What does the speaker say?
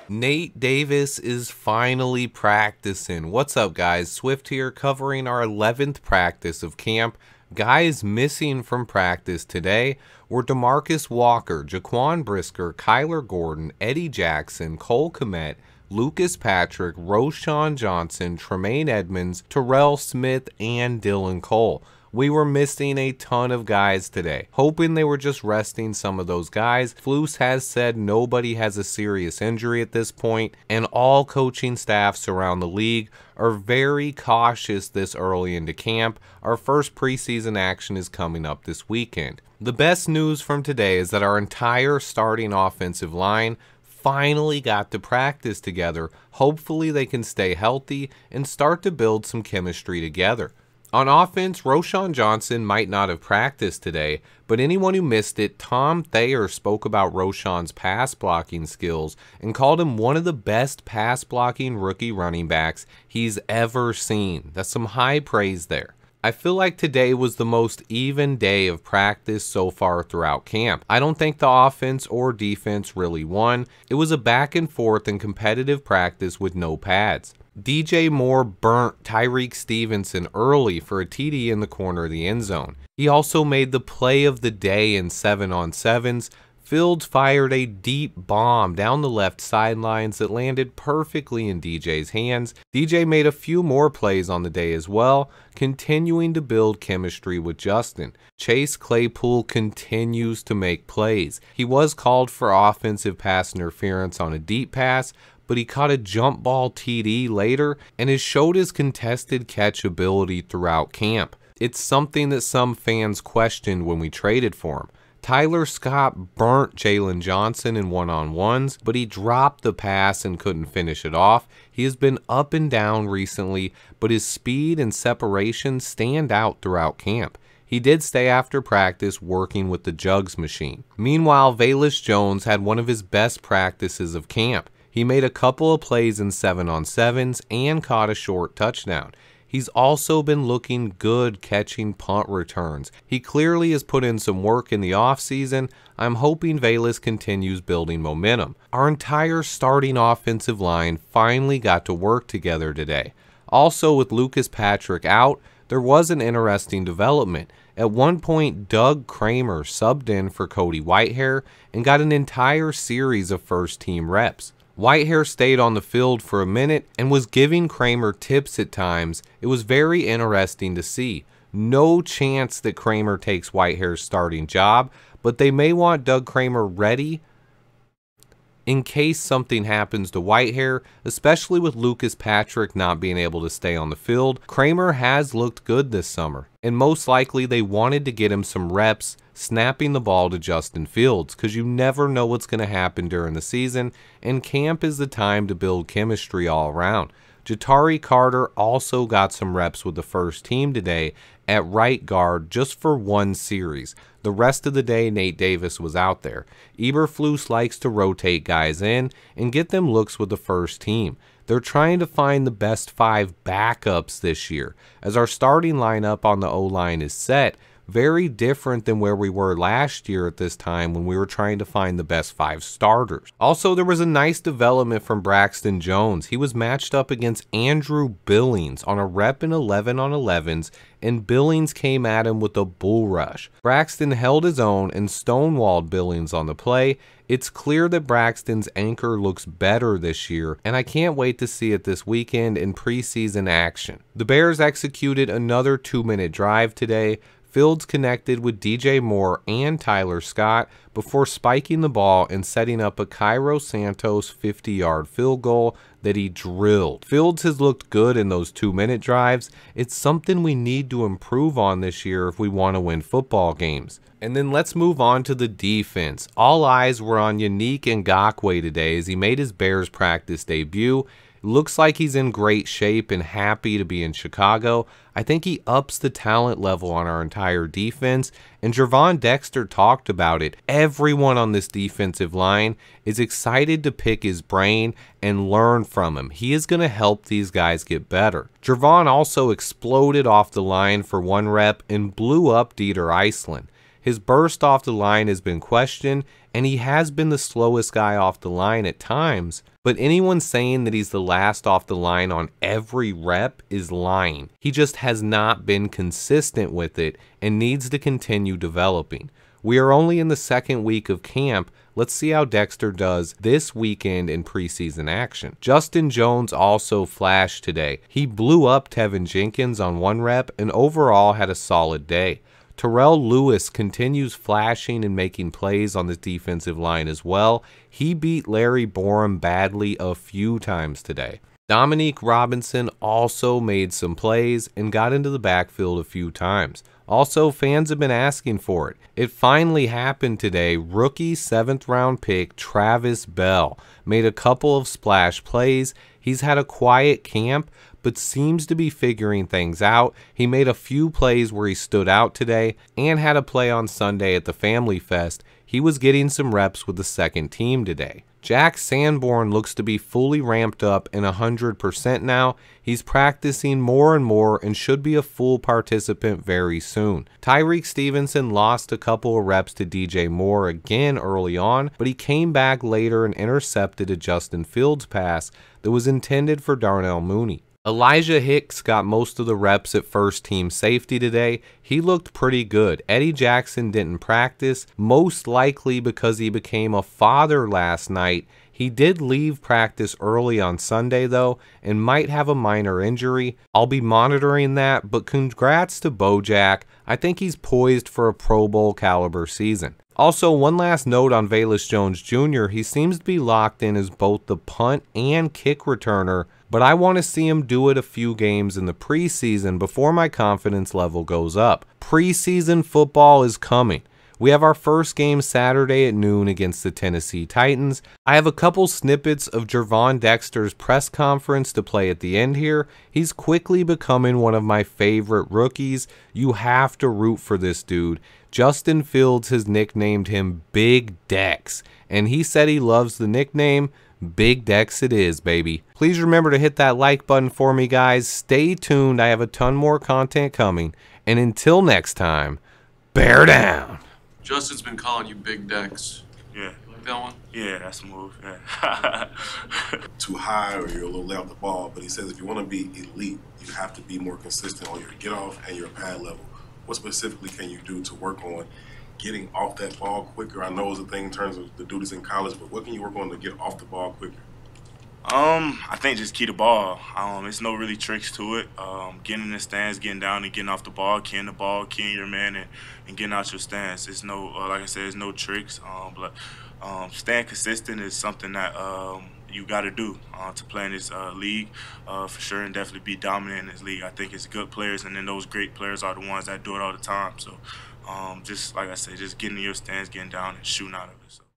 Nate Davis is finally practicing. What's up, guys? Swift here, covering our 11th practice of camp. Guys missing from practice today were DeMarcus Walker, Jaquan Brisker, Kyler Gordon, Eddie Jackson, Cole Kmet, Lucas Patrick, Roschon Johnson, Tremaine Edmonds, Terrell Smith, and Dylan Cole. We were missing a ton of guys today, hoping they were just resting some of those guys. Flus has said nobody has a serious injury at this point, and all coaching staffs around the league are very cautious this early into camp. Our first preseason action is coming up this weekend. The best news from today is that our entire starting offensive line finally got to practice together. Hopefully they can stay healthy and start to build some chemistry together. On offense, Roschon Johnson might not have practiced today, but anyone who missed it, Tom Thayer spoke about Roschon's pass blocking skills and called him one of the best pass blocking rookie running backs he's ever seen. That's some high praise there. I feel like today was the most even day of practice so far throughout camp. I don't think the offense or defense really won. It was a back and forth and competitive practice with no pads. DJ Moore burnt Tyreek Stevenson early for a TD in the corner of the end zone. He also made the play of the day in 7-on-7s. Fields fired a deep bomb down the left sidelines that landed perfectly in DJ's hands. DJ made a few more plays on the day as well, continuing to build chemistry with Justin. Chase Claypool continues to make plays. He was called for offensive pass interference on a deep pass, but he caught a jump ball TD later and has showed his contested catch ability throughout camp. It's something that some fans questioned when we traded for him. Tyler Scott burnt Jalen Johnson in one-on-ones, but he dropped the pass and couldn't finish it off. He has been up and down recently, but his speed and separation stand out throughout camp. He did stay after practice working with the jugs machine. Meanwhile, Velus Jones had one of his best practices of camp. He made a couple of plays in 7-on-7s and caught a short touchdown. He's also been looking good catching punt returns. He clearly has put in some work in the offseason. I'm hoping Velus continues building momentum. Our entire starting offensive line finally got to work together today. Also, with Lucas Patrick out, there was an interesting development. At one point, Doug Kramer subbed in for Cody Whitehair and got an entire series of first-team reps. Whitehair stayed on the field for a minute and was giving Kramer tips at times. It was very interesting to see. No chance that Kramer takes Whitehair's starting job, but they may want Doug Kramer ready in case something happens to Whitehair, especially with Lucas Patrick not being able to stay on the field. Kramer has looked good this summer, and most likely they wanted to get him some reps snapping the ball to Justin Fields, because you never know what's going to happen during the season, and camp is the time to build chemistry all around. Ja'Tari Carter also got some reps with the first team today at right guard just for one series. The rest of the day, Nate Davis was out there. Eberflus likes to rotate guys in and get them looks with the first team. They're trying to find the best 5 backups this year, as our starting lineup on the O-line is set. Very different than where we were last year at this time when we were trying to find the best 5 starters. Also, there was a nice development from Braxton Jones. He was matched up against Andrew Billings on a rep in 11-on-11s, and Billings came at him with a bull rush. Braxton held his own and stonewalled Billings on the play. It's clear that Braxton's anchor looks better this year, and I can't wait to see it this weekend in preseason action. The Bears executed another 2-minute drive today. Fields connected with DJ Moore and Tyler Scott before spiking the ball and setting up a Cairo Santos 50-yard field goal that he drilled. Fields has looked good in those 2-minute drives. It's something we need to improve on this year if we want to win football games. And then let's move on to the defense. All eyes were on Yannick Ngakoue today as he made his Bears practice debut. Looks like he's in great shape and happy to be in Chicago. I think he ups the talent level on our entire defense, and Gervon Dexter talked about it. Everyone on this defensive line is excited to pick his brain and learn from him. He is going to help these guys get better. Gervon also exploded off the line for 1 rep and blew up Dieter Iceland. His burst off the line has been questioned, and he has been the slowest guy off the line at times. But anyone saying that he's the last off the line on every rep is lying. He just has not been consistent with it and needs to continue developing. We are only in the second week of camp. Let's see how Dexter does this weekend in preseason action. Justin Jones also flashed today. He blew up Tevin Jenkins on one rep and overall had a solid day. Terrell Lewis continues flashing and making plays on the defensive line as well. He beat Larry Borum badly a few times today. Dominique Robinson also made some plays and got into the backfield a few times. Also, fans have been asking for it. It finally happened today. Rookie 7th round pick Travis Bell made a couple of splash plays. He's had a quiet camp, but seems to be figuring things out. He made a few plays where he stood out today and had a play on Sunday at the Family Fest. He was getting some reps with the second team today. Jack Sanborn looks to be fully ramped up and 100% now. He's practicing more and more and should be a full participant very soon. Tyreek Stevenson lost a couple of reps to DJ Moore again early on, but he came back later and intercepted a Justin Fields pass that was intended for Darnell Mooney. Elijah Hicks got most of the reps at first team safety today. He looked pretty good. Eddie Jackson didn't practice, most likely because he became a father last night. He did leave practice early on Sunday though, and might have a minor injury. I'll be monitoring that, but congrats to Bojack. I think he's poised for a Pro Bowl caliber season. Also, one last note on Velus Jones Jr. He seems to be locked in as both the punt and kick returner, but I want to see him do it a few games in the preseason before my confidence level goes up. Preseason football is coming. We have our first game Saturday at noon against the Tennessee Titans. I have a couple snippets of Gervon Dexter's press conference to play at the end here. He's quickly becoming one of my favorite rookies. You have to root for this dude. Justin Fields has nicknamed him Big Dex, and he said he loves the nickname. Big Dex it is, baby. Please remember to hit that like button for me, guys. Stay tuned. I have a ton more content coming. And until next time, bear down. Justin's been calling you Big Dex. Yeah. You like that one? Yeah, that's a move. Yeah. Too high or you're a little late off the ball, but he says if you want to be elite, you have to be more consistent on your get off and your pad level. What specifically can you do to work on getting off that ball quicker? I know it's a thing in terms of the duties in college, but what can you work on to get off the ball quicker? I think just key the ball. It's no really tricks to it. Getting in the stands, getting down and getting off the ball, keying the ball, keying your man, and getting out your stance. It's no, like I said, it's no tricks. But staying consistent is something that you got to do to play in this league for sure, and definitely be dominant in this league. I think it's good players, and then those great players are the ones that do it all the time. So just like I said, just getting in your stance, getting down, and shooting out of it. So.